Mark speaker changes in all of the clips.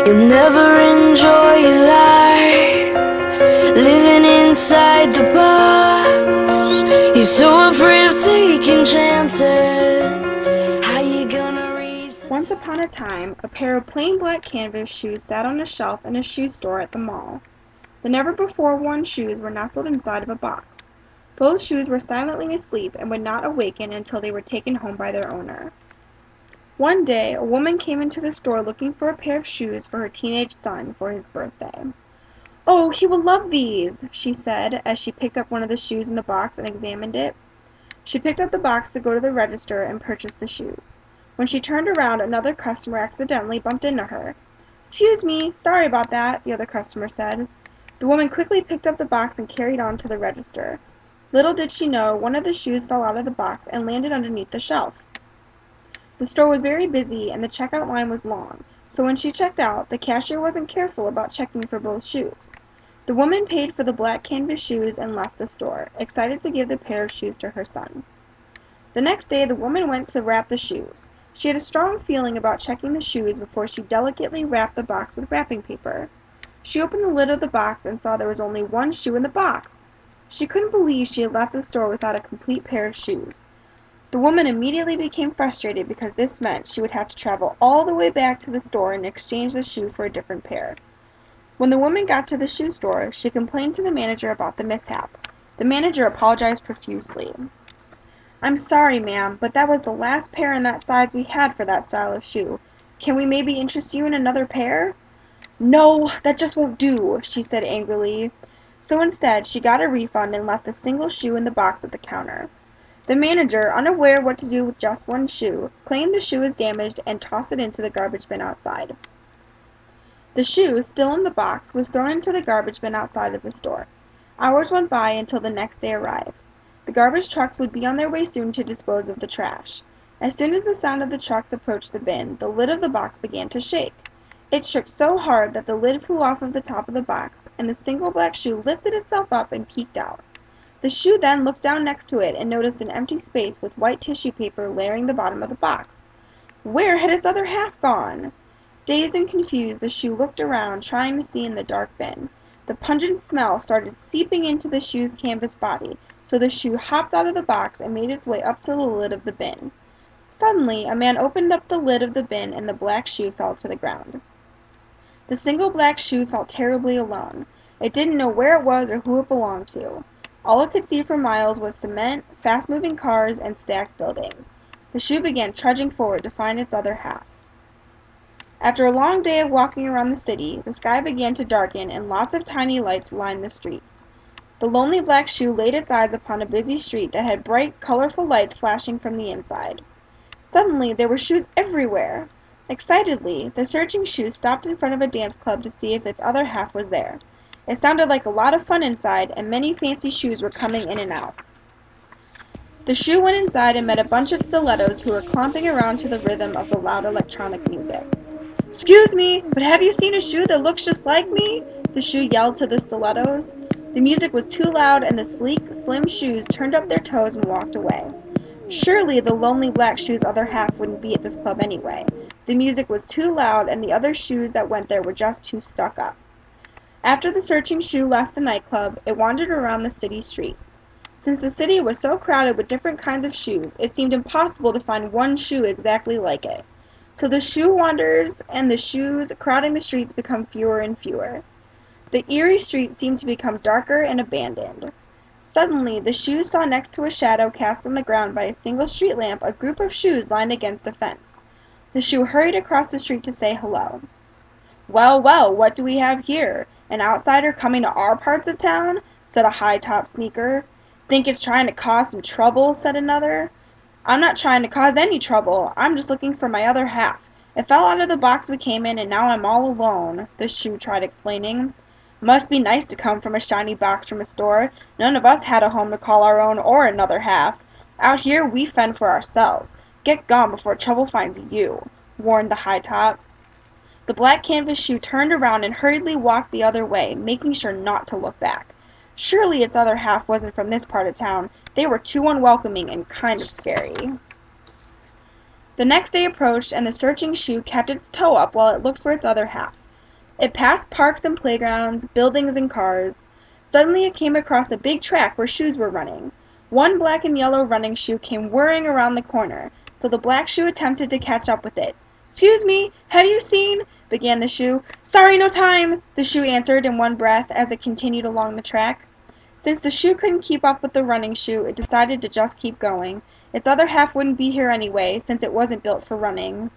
Speaker 1: You'll never enjoy your life living inside the box. You're so afraid of taking chances. How you gonna reach the
Speaker 2: Once upon a time, a pair of plain black canvas shoes sat on a shelf in a shoe store at the mall. The never-before-worn shoes were nestled inside of a box. Both shoes were silently asleep and would not awaken until they were taken home by their owner. One day, a woman came into the store looking for a pair of shoes for her teenage son for his birthday. "Oh, he will love these," she said as she picked up one of the shoes in the box and examined it. She picked up the box to go to the register and purchase the shoes. When she turned around, another customer accidentally bumped into her. "Excuse me, sorry about that," the other customer said. The woman quickly picked up the box and carried on to the register. Little did she know, one of the shoes fell out of the box and landed underneath the shelf. The store was very busy and the checkout line was long, so when she checked out, the cashier wasn't careful about checking for both shoes. The woman paid for the black canvas shoes and left the store, excited to give the pair of shoes to her son. The next day, the woman went to wrap the shoes. She had a strong feeling about checking the shoes before she delicately wrapped the box with wrapping paper. She opened the lid of the box and saw there was only one shoe in the box. She couldn't believe she had left the store without a complete pair of shoes. The woman immediately became frustrated because this meant she would have to travel all the way back to the store and exchange the shoe for a different pair. When the woman got to the shoe store, she complained to the manager about the mishap. The manager apologized profusely. "I'm sorry, ma'am, but that was the last pair in that size we had for that style of shoe. Can we maybe interest you in another pair?" "No, that just won't do," she said angrily. So instead, she got a refund and left the single shoe in the box at the counter. The manager, unaware what to do with just one shoe, claimed the shoe as damaged and tossed it into the garbage bin outside. The shoe, still in the box, was thrown into the garbage bin outside of the store. Hours went by until the next day arrived. The garbage trucks would be on their way soon to dispose of the trash. As soon as the sound of the trucks approached the bin, the lid of the box began to shake. It shook so hard that the lid flew off of the top of the box, and the single black shoe lifted itself up and peeked out. The shoe then looked down next to it and noticed an empty space with white tissue paper layering the bottom of the box. Where had its other half gone? Dazed and confused, the shoe looked around, trying to see in the dark bin. The pungent smell started seeping into the shoe's canvas body, so the shoe hopped out of the box and made its way up to the lid of the bin. Suddenly, a man opened up the lid of the bin and the black shoe fell to the ground. The single black shoe felt terribly alone. It didn't know where it was or who it belonged to. All it could see for miles was cement, fast-moving cars, and stacked buildings. The shoe began trudging forward to find its other half. After a long day of walking around the city, the sky began to darken and lots of tiny lights lined the streets. The lonely black shoe laid its eyes upon a busy street that had bright, colorful lights flashing from the inside. Suddenly, there were shoes everywhere. Excitedly, the searching shoe stopped in front of a dance club to see if its other half was there. It sounded like a lot of fun inside, and many fancy shoes were coming in and out. The shoe went inside and met a bunch of stilettos who were clomping around to the rhythm of the loud electronic music. "Excuse me, but have you seen a shoe that looks just like me?" the shoe yelled to the stilettos. The music was too loud, and the sleek, slim shoes turned up their toes and walked away. Surely the lonely black shoe's other half wouldn't be at this club anyway. The music was too loud, and the other shoes that went there were just too stuck up. After the searching shoe left the nightclub, it wandered around the city streets. Since the city was so crowded with different kinds of shoes, it seemed impossible to find one shoe exactly like it. So the shoe wanders and the shoes crowding the streets become fewer and fewer. The eerie streets seemed to become darker and abandoned. Suddenly, the shoe saw next to a shadow cast on the ground by a single street lamp a group of shoes lined against a fence. The shoe hurried across the street to say hello. "Well, well, what do we have here? An outsider coming to our parts of town?" said a high-top sneaker. "Think it's trying to cause some trouble?" said another. "I'm not trying to cause any trouble. I'm just looking for my other half. It fell out of the box we came in and now I'm all alone," the shoe tried explaining. "Must be nice to come from a shiny box from a store. None of us had a home to call our own or another half. Out here we fend for ourselves. Get gone before trouble finds you," warned the high top. The black canvas shoe turned around and hurriedly walked the other way, making sure not to look back. Surely its other half wasn't from this part of town. They were too unwelcoming and kind of scary. The next day approached, and the searching shoe kept its toe up while it looked for its other half. It passed parks and playgrounds, buildings and cars. Suddenly it came across a big track where shoes were running. One black and yellow running shoe came whirring around the corner, so the black shoe attempted to catch up with it. "Excuse me, have you seen?" began the shoe. "Sorry, no time," the shoe answered in one breath as it continued along the track. Since the shoe couldn't keep up with the running shoe, it decided to just keep going. Its other half wouldn't be here anyway, since it wasn't built for running.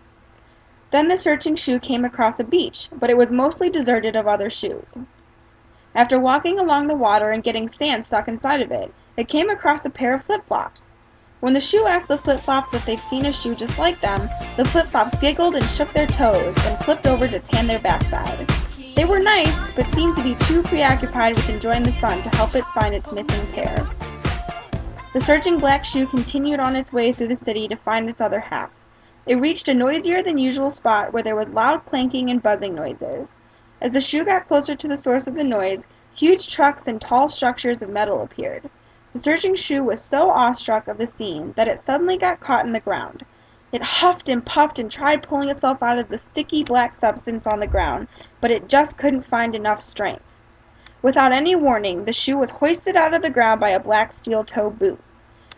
Speaker 2: Then the searching shoe came across a beach, but it was mostly deserted of other shoes. After walking along the water and getting sand stuck inside of it, it came across a pair of flip-flops. When the shoe asked the flip-flops if they've seen a shoe just like them, the flip-flops giggled and shook their toes and flipped over to tan their backside. They were nice, but seemed to be too preoccupied with enjoying the sun to help it find its missing pair. The searching black shoe continued on its way through the city to find its other half. It reached a noisier than usual spot where there was loud clanking and buzzing noises. As the shoe got closer to the source of the noise, huge trucks and tall structures of metal appeared. The searching shoe was so awestruck of the scene that it suddenly got caught in the ground. It huffed and puffed and tried pulling itself out of the sticky black substance on the ground, but it just couldn't find enough strength. Without any warning, the shoe was hoisted out of the ground by a black steel-toe boot.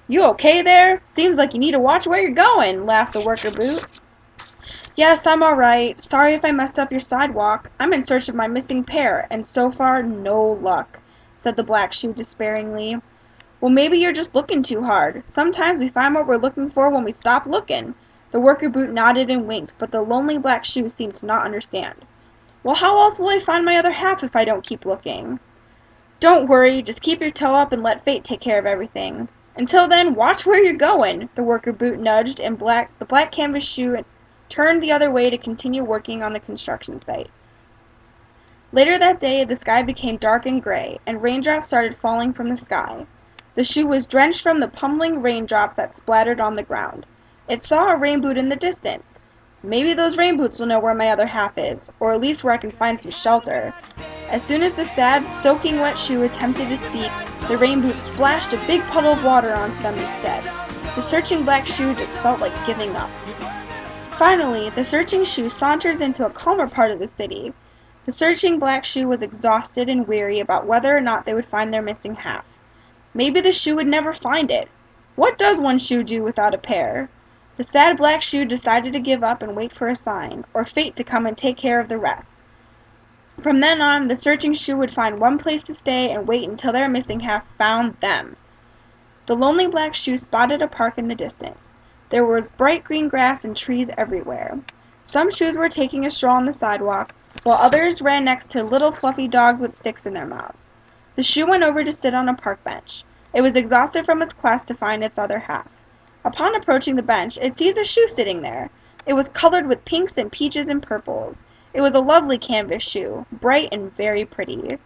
Speaker 2: "You okay there? Seems like you need to watch where you're going," laughed the worker boot. "Yes, I'm all right. Sorry if I messed up your sidewalk. I'm in search of my missing pair, and so far, no luck," said the black shoe despairingly. "Well, maybe you're just looking too hard. Sometimes we find what we're looking for when we stop looking." The worker boot nodded and winked, but the lonely black shoe seemed to not understand. "Well, how else will I find my other half if I don't keep looking?" "Don't worry, just keep your toe up and let fate take care of everything. Until then, watch where you're going," the worker boot nudged, and the black canvas shoe turned the other way to continue working on the construction site. Later that day, the sky became dark and gray, and raindrops started falling from the sky. The shoe was drenched from the pummeling raindrops that splattered on the ground. It saw a rain boot in the distance. "Maybe those rain boots will know where my other half is, or at least where I can find some shelter." As soon as the sad, soaking wet shoe attempted to speak, the rain boot splashed a big puddle of water onto them instead. The searching black shoe just felt like giving up. Finally, the searching shoe saunters into a calmer part of the city. The searching black shoe was exhausted and weary about whether or not they would find their missing half. Maybe the shoe would never find it. What does one shoe do without a pair? The sad black shoe decided to give up and wait for a sign, or fate to come and take care of the rest. From then on, the searching shoe would find one place to stay and wait until their missing half found them. The lonely black shoe spotted a park in the distance. There was bright green grass and trees everywhere. Some shoes were taking a stroll on the sidewalk, while others ran next to little fluffy dogs with sticks in their mouths. The shoe went over to sit on a park bench. It was exhausted from its quest to find its other half. Upon approaching the bench, it sees a shoe sitting there. It was colored with pinks and peaches and purples. It was a lovely canvas shoe, bright and very pretty.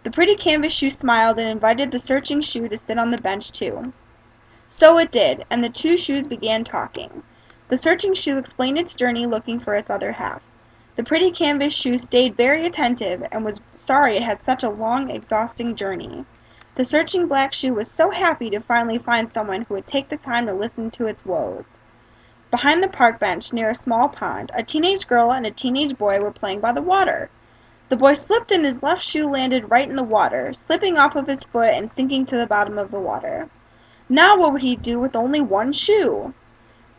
Speaker 2: The pretty canvas shoe smiled and invited the searching shoe to sit on the bench too. So it did, and the two shoes began talking. The searching shoe explained its journey looking for its other half. The pretty canvas shoe stayed very attentive and was sorry it had such a long, exhausting journey. The searching black shoe was so happy to finally find someone who would take the time to listen to its woes. Behind the park bench, near a small pond, a teenage girl and a teenage boy were playing by the water. The boy slipped and his left shoe landed right in the water, slipping off of his foot and sinking to the bottom of the water. Now what would he do with only one shoe?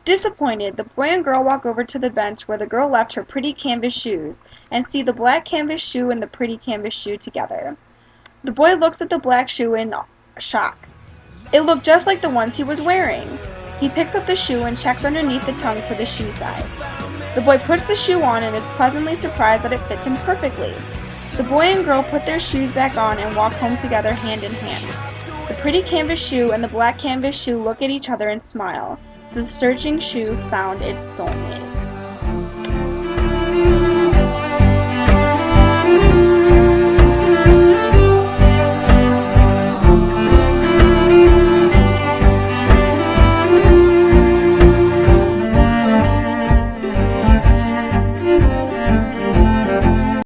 Speaker 2: Disappointed, the boy and girl walk over to the bench where the girl left her pretty canvas shoes and see the black canvas shoe and the pretty canvas shoe together. The boy looks at the black shoe in shock. It looked just like the ones he was wearing. He picks up the shoe and checks underneath the tongue for the shoe size. The boy puts the shoe on and is pleasantly surprised that it fits him perfectly. The boy and girl put their shoes back on and walk home together hand in hand. The pretty canvas shoe and the black canvas shoe look at each other and smile. The searching shoe found its soulmate.